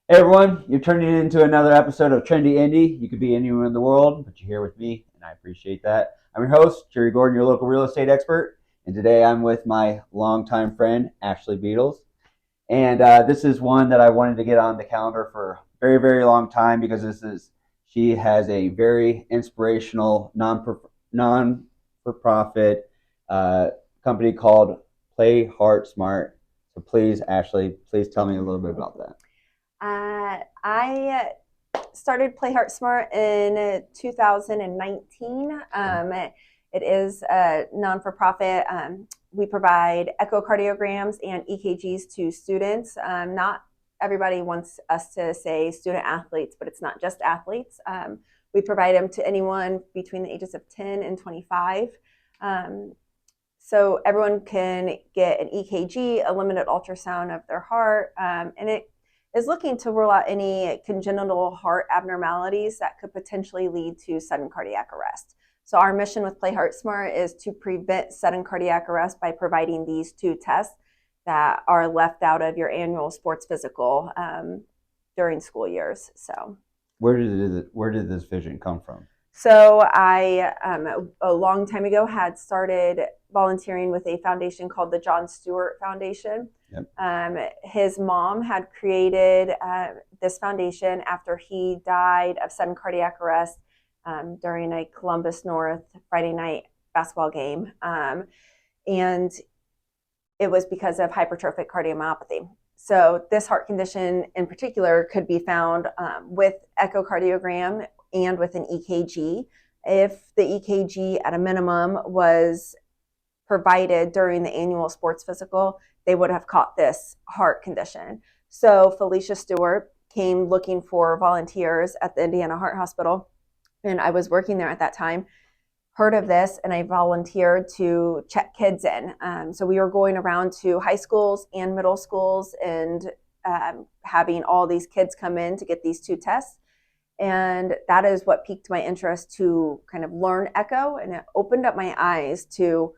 Hey everyone, you're turning into another episode of Trendy Indy. You could be anywhere in the world, but you're here with me, and I appreciate that. I'm your host, Jerry Gordon, your local real estate expert, and today I'm with my longtime friend, Ashley Beadles. And this is one that I wanted to get on the calendar for a very, very long time because she has a very inspirational non for profit company called playheartsmart. So please, Ashley, please tell me a little bit about that. I started playheartsmart in 2019. It is a non-for-profit. We provide echocardiograms and EKGs to students. Not everybody wants us to say student athletes, but it's not just athletes. We provide them to anyone between the ages of 10 and 25. So everyone can get an EKG, a limited ultrasound of their heart, and it is looking to rule out any congenital heart abnormalities that could potentially lead to sudden cardiac arrest. So our mission with playheartsmart is to prevent sudden cardiac arrest by providing these two tests that are left out of your annual sports physical during school years. So Where did this vision come from? So I, a long time ago, had started volunteering with a foundation called the Jon Stewart Foundation. Yep. His mom had created this foundation after he died of sudden cardiac arrest during a Columbus North Friday night basketball game. And it was because of hypertrophic cardiomyopathy. So this heart condition in particular could be found with echocardiogram and with an EKG. If the EKG at a minimum was provided during the annual sports physical, they would have caught this heart condition. So Felicia Stewart came looking for volunteers at the Indiana Heart Hospital, and I was working there at that time, heard of this, and I volunteered to check kids in. So we were going around to high schools and middle schools and having all these kids come in to get these two tests. And that is what piqued my interest to kind of learn echo, and it opened up my eyes to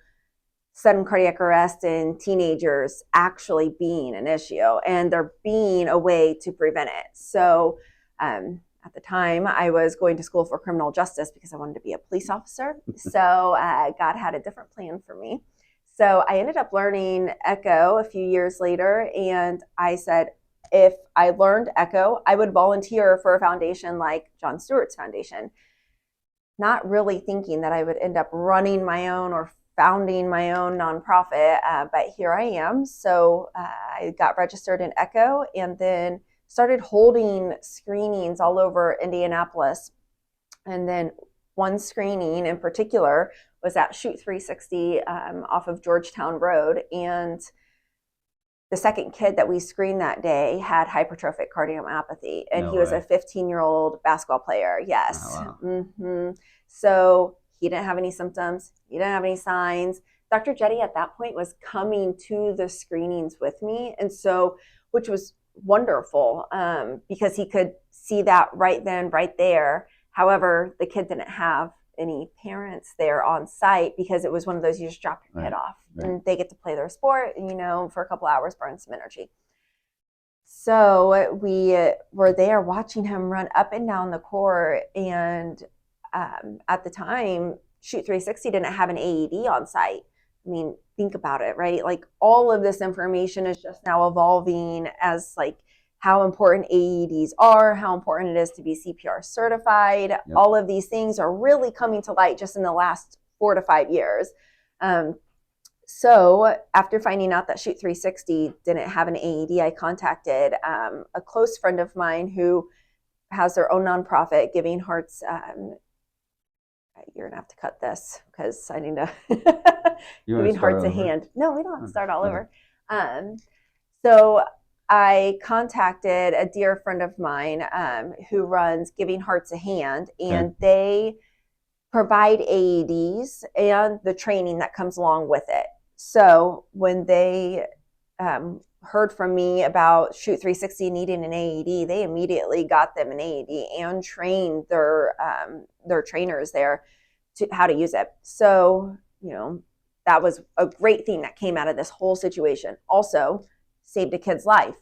sudden cardiac arrest in teenagers actually being an issue and there being a way to prevent it. So at the time, I was going to school for criminal justice because I wanted to be a police officer. So God had a different plan for me. So I ended up learning echo a few years later, and I said, if I learned echo, I would volunteer for a foundation like Jon Stewart's foundation, not really thinking that I would end up running my own or founding my own nonprofit, but here I am. So I got registered in echo and then started holding screenings all over Indianapolis. And then one screening in particular was at Shoot 360 off of Georgetown Road. And the second kid that we screened that day had hypertrophic cardiomyopathy, and No he was way. a 15-year-old basketball player. Yes. Oh, wow. So he didn't have any symptoms. He didn't have any signs. Dr. Jetty at that point was coming to the screenings with me, and so, which was wonderful because he could see that right then, right there. However, the kid didn't have any parents there on site because it was one of those you just drop your kid off and they get to play their sport, for a couple hours, burn some energy. So we were there watching him run up and down the court, and at the time, Shoot 360 didn't have an AED on site. I mean, think about it, right? Like all of this information is just now evolving as like how important AEDs are, how important it is to be CPR certified. Yep. All of these things are really coming to light just in the last 4 to 5 years. So after finding out that Shoot 360 didn't have an AED, I contacted a close friend of mine who has their own nonprofit, Giving Hearts. You're gonna have to cut this because I need to Giving Hearts a hand. No, we don't have to start all over. So I contacted a dear friend of mine who runs Giving Hearts a Hand, and they provide AEDs and the training that comes along with it. So when they heard from me about Shoot 360 needing an AED, they immediately got them an AED and trained their trainers there to how to use it. So, that was a great thing that came out of this whole situation. Also, saved a kid's life.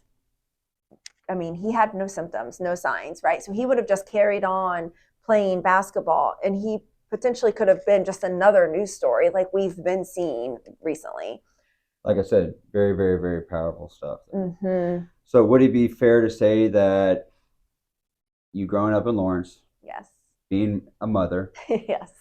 I mean, he had no symptoms, no signs, right? So he would have just carried on playing basketball, and he potentially could have been just another news story like we've been seeing recently. Like I said, very, very, very powerful stuff there. Mm-hmm. So would it be fair to say that you growing up in Lawrence, Yes. being a mother, Yes.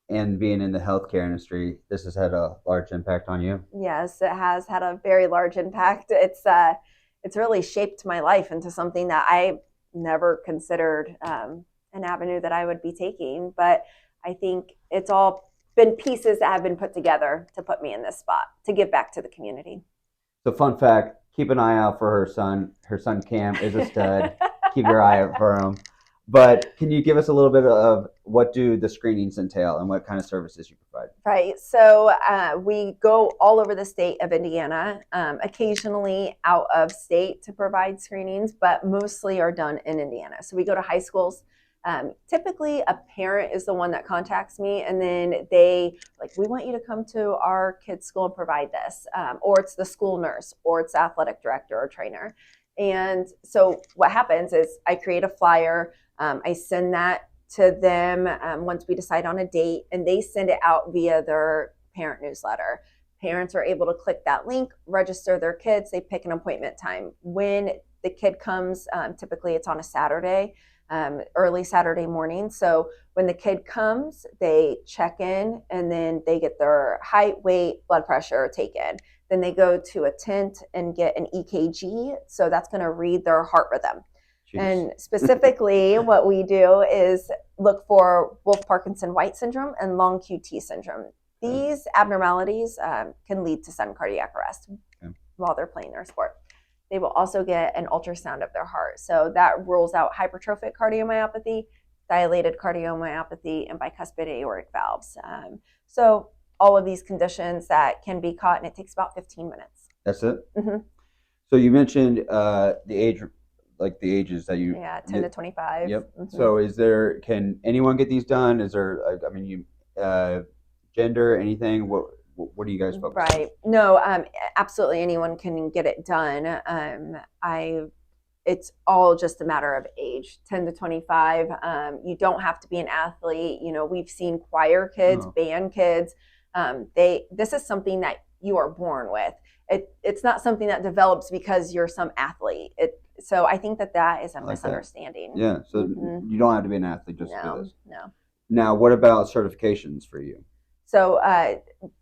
and being in the healthcare industry, this has had a large impact on you? Yes, it has had a very large impact. It's really shaped my life into something that I never considered an avenue that I would be taking. But I think it's all been pieces that have been put together to put me in this spot to give back to the community. So fun fact, keep an eye out for her son. Her son Cam is a stud. Keep your eye out for him. But can you give us a little bit of what do the screenings entail and what kind of services you provide? Right. So we go all over the state of Indiana, occasionally out of state to provide screenings, but mostly are done in Indiana. So we go to high schools. Typically, a parent is the one that contacts me, and then they like, we want you to come to our kid's school and provide this, or it's the school nurse, or it's the athletic director or trainer. And so what happens is I create a flyer. I send that to them once we decide on a date, and they send it out via their parent newsletter. Parents are able to click that link, register their kids, they pick an appointment time. When the kid comes, typically it's on a Saturday, early Saturday morning. So when the kid comes, they check in, and then they get their height, weight, blood pressure taken. Then they go to a tent and get an EKG. So that's going to read their heart rhythm. Jeez. And specifically, what we do is look for Wolff-Parkinson-White syndrome and long QT syndrome. These abnormalities can lead to sudden cardiac arrest while they're playing their sport. They will also get an ultrasound of their heart. So that rules out hypertrophic cardiomyopathy, dilated cardiomyopathy, and bicuspid aortic valves. So all of these conditions that can be caught, and it takes about 15 minutes. That's it? Mm-hmm. So you mentioned the age, like the ages that you... Yeah, 10 to 25. Yep. Mm-hmm. So can anyone get these done? Is there, I mean, gender, anything? What do you guys focus on? Right. No, absolutely anyone can get it done. It's all just a matter of age, 10 to 25. You don't have to be an athlete. You know, we've seen choir kids, band kids. This is something that you are born with. It's not something that develops because you're some athlete. So I think that is a misunderstanding. Yeah. So you don't have to be an athlete just to do this. No. Now, what about certifications for you? So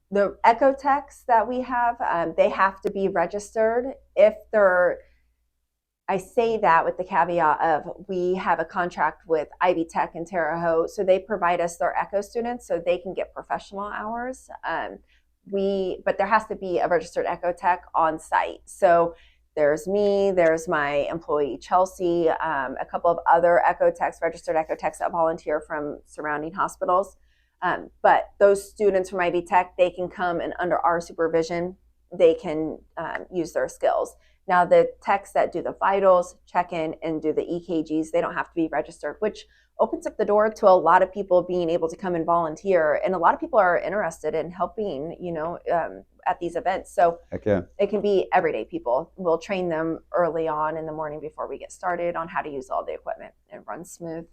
the echo techs that we have, they have to be registered if they're. I say that with the caveat of we have a contract with Ivy Tech and Terre Haute, so they provide us their echo students so they can get professional hours. But there has to be a registered echo tech on site. So there's me, there's my employee Chelsea, a couple of other echo techs, registered echo techs that volunteer from surrounding hospitals. But those students from Ivy Tech, they can come and under our supervision, they can use their skills. Now, the techs that do the vitals, check in, and do the EKGs, they don't have to be registered, which opens up the door to a lot of people being able to come and volunteer. And a lot of people are interested in helping, at these events. So it can be everyday people. We'll train them early on in the morning before we get started on how to use all the equipment, and run smooth.